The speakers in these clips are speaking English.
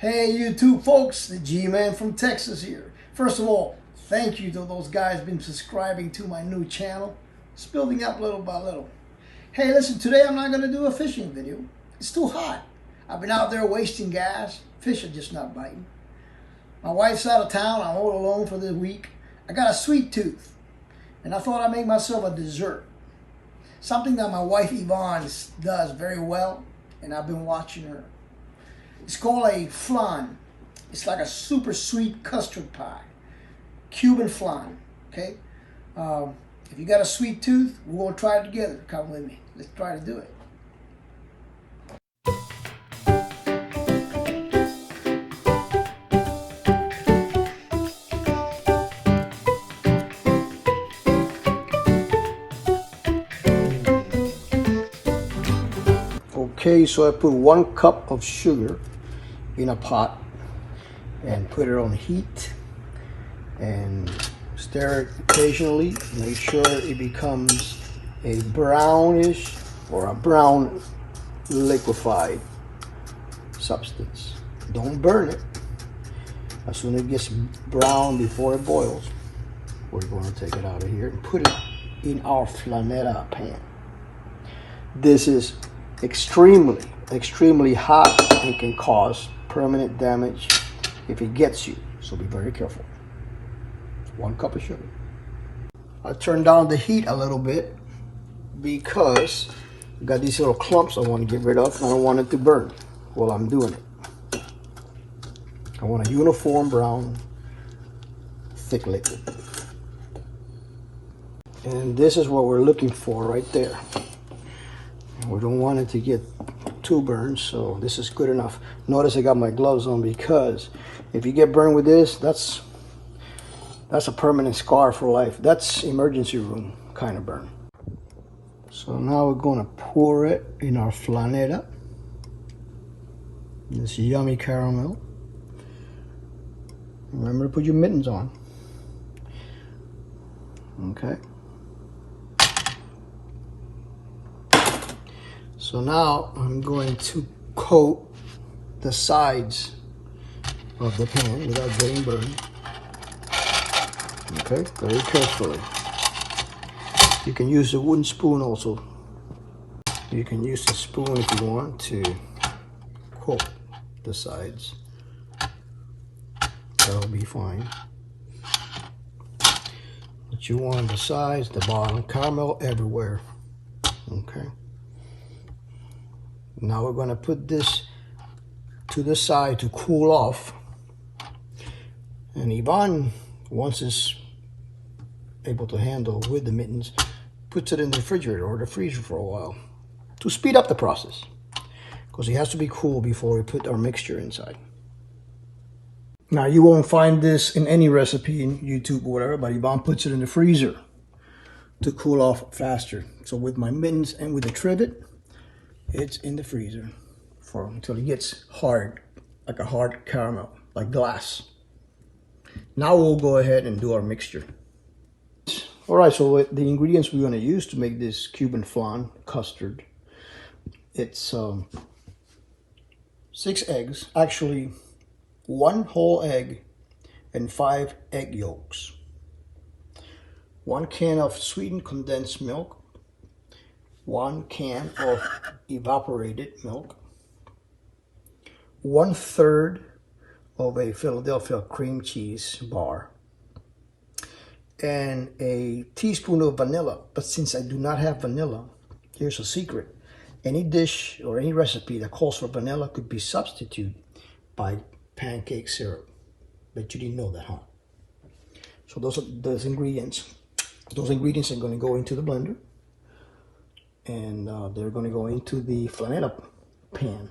Hey YouTube folks, the G-Man from Texas here. First of all, thank you to those guys been subscribing to my new channel. It's building up little by little. Hey listen, today I'm not going to do a fishing video. It's too hot. I've been out there wasting gas. Fish are just not biting. My wife's out of town. I'm all alone for the week. I got a sweet tooth. And I thought I'd make myself a dessert. Something that my wife Yvonne does very well. And I've been watching her. It's called a flan. It's like a super sweet custard pie. Cuban flan, okay? If you got a sweet tooth, we're gonna try it together. Come with me. Let's try to do it. Okay, so I put 1 cup of sugar in a pot and put it on heat and stir it occasionally. Make sure it becomes a brownish or a brown liquefied substance. Don't burn it. As soon as it gets brown before it boils, we're going to take it out of here and put it in our flanetta pan. This is extremely hot and can cause permanent damage if it gets you, so be very careful. 1 cup of sugar. I turned down the heat a little bit because I got these little clumps I want to get rid of. I don't want it to burn while I'm doing it. I want a uniform brown thick liquid, and this is what we're looking for right there. We don't want it to get too burned, so this is good enough. Notice I got my gloves on because if you get burned with this, that's a permanent scar for life. That's emergency room kind of burn. So now we're going to pour it in our flanetta. This yummy caramel. Remember to put your mittens on. Okay. So now I'm going to coat the sides of the pan without getting burned. Okay, very carefully. You can use a wooden spoon also. You can use a spoon if you want to coat the sides. That'll be fine. But you want the sides, the bottom, caramel everywhere. Okay. Now we're going to put this to the side to cool off. And Yvonne, once it's able to handle with the mittens, puts it in the refrigerator or the freezer for a while to speed up the process, because it has to be cool before we put our mixture inside. Now you won't find this in any recipe in YouTube or whatever, but Yvonne puts it in the freezer to cool off faster. So with my mittens and with the trivet, it's in the freezer until it gets hard, like a hard caramel, like glass. Now we'll go ahead and do our mixture. All right, so the ingredients we're going to use to make this Cuban flan custard, it's 6 eggs, actually 1 whole egg and 5 egg yolks, 1 can of sweetened condensed milk, 1 can of evaporated milk, 1/3 of a Philadelphia cream cheese bar, and a teaspoon of vanilla. But since I do not have vanilla, here's a secret. Any dish or any recipe that calls for vanilla could be substituted by pancake syrup. Bet you didn't know that, huh? So those are those ingredients. Those ingredients are going to go into the blender. And they're going to go into the flanetta pan.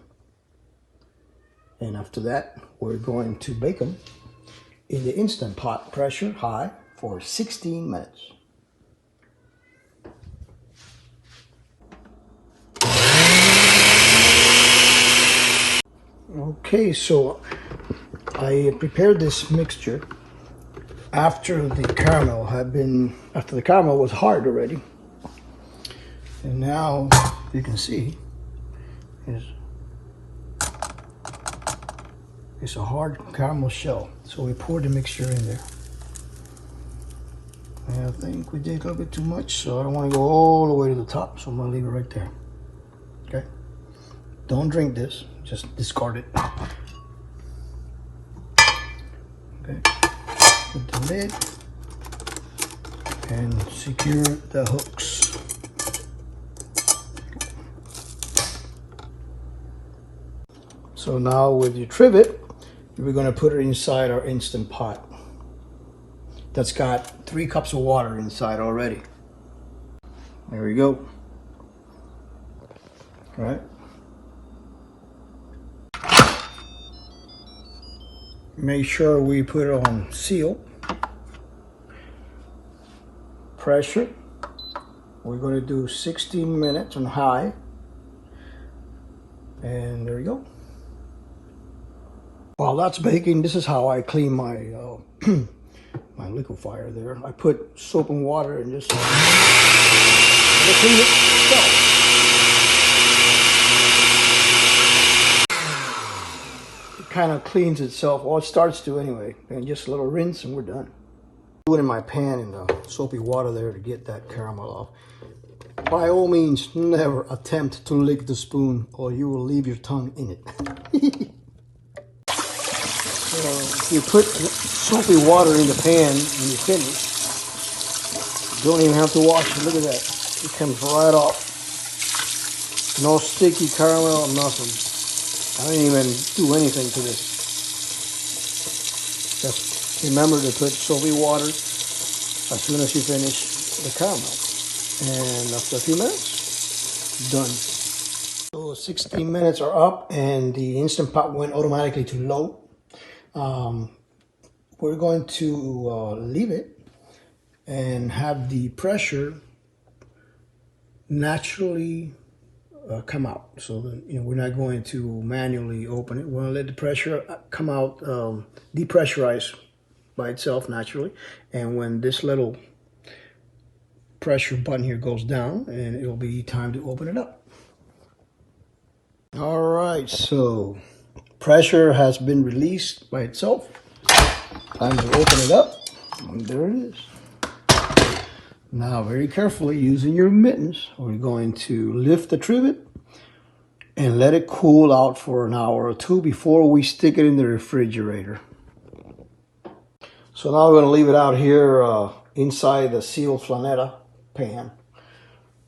And after that, we're going to bake them in the Instant Pot, pressure high, for 16 minutes. Okay, so I prepared this mixture after the caramel was hard already. And now you can see It's a hard caramel shell. So we pour the mixture in there. And I think we did a little bit too much, so I don't want to go all the way to the top, so I'm going to leave it right there. Okay? Don't drink this, just discard it. Okay? Put the lid and secure the hooks. So now with your trivet, we're going to put it inside our Instant Pot. That's got 3 cups of water inside already. There we go. All right. Make sure we put it on seal. Pressure. We're going to do 16 minutes on high. And there you go. While that's baking, this is how I clean my my liquefier there. I put soap and water and just clean it itself. It kind of cleans itself. Well, it starts to anyway. And just a little rinse and we're done. Do it in my pan in the soapy water there to get that caramel off. By all means, never attempt to lick the spoon or you will leave your tongue in it. If you put soapy water in the pan when you finish, you don't even have to wash it. Look at that. It comes right off. No sticky caramel, nothing. I didn't even do anything to this. Just remember to put soapy water as soon as you finish the caramel. And after a few minutes, done. So 16 minutes are up and the Instant Pot went automatically to low. We're going to leave it and have the pressure naturally come out. So that, we're not going to manually open it. We're going to let the pressure come out, depressurize by itself naturally. And when this little pressure button here goes down, and it'll be time to open it up. All right, so pressure has been released by itself. Time to open it up. And there it is. Now, very carefully, using your mittens, we're going to lift the trivet and let it cool out for an hour or two before we stick it in the refrigerator. So now we're going to leave it out here inside the sealed flanetta pan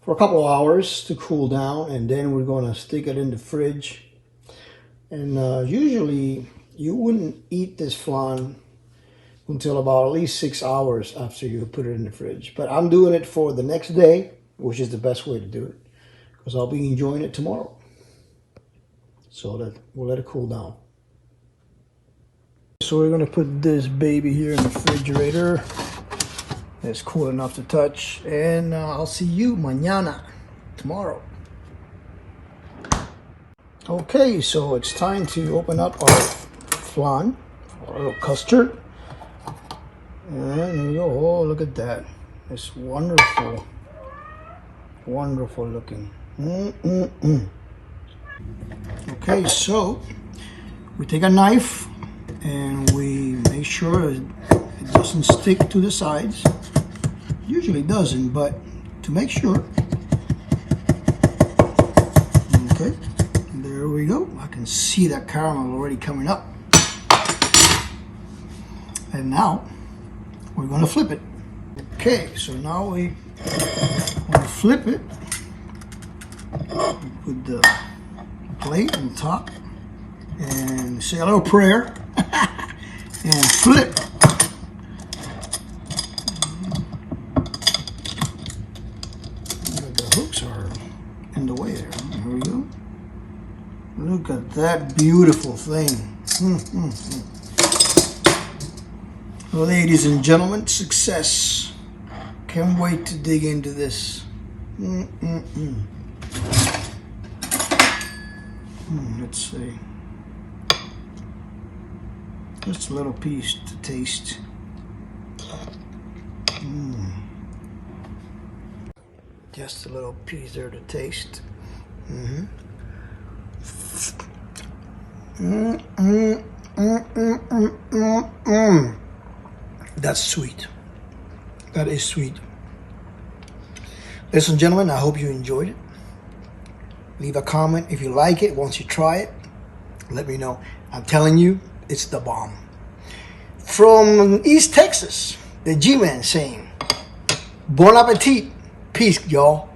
for a couple of hours to cool down, and then we're going to stick it in the fridge. And usually you wouldn't eat this flan until about at least 6 hours after you put it in the fridge. But I'm doing it for the next day, which is the best way to do it, because I'll be enjoying it tomorrow. So that we'll let it cool down. So we're going to put this baby here in the refrigerator. It's cool enough to touch. And I'll see you mañana, tomorrow. Okay, so it's time to open up our flan, our little custard. And there you go. Oh, look at that. It's wonderful. Wonderful looking. Okay, so we take a knife and we make sure it doesn't stick to the sides. Usually it doesn't, but to make sure. Okay, there we go. I can see that caramel already coming up. And now we're going to flip it. Okay, so now we want to flip it. Put the plate on top and say a little prayer and flip. The hooks are in the way there. There we go. Look at that beautiful thing. Ladies and gentlemen, success. Can't wait to dig into this. Let's see. Just a little piece to taste. Just a little piece there to taste. That's sweet. That is sweet. Ladies and gentlemen, I hope you enjoyed it. Leave a comment if you like it. Once you try it, let me know. I'm telling you, it's the bomb. From East Texas, the Gman saying, Bon appetit. Peace, y'all.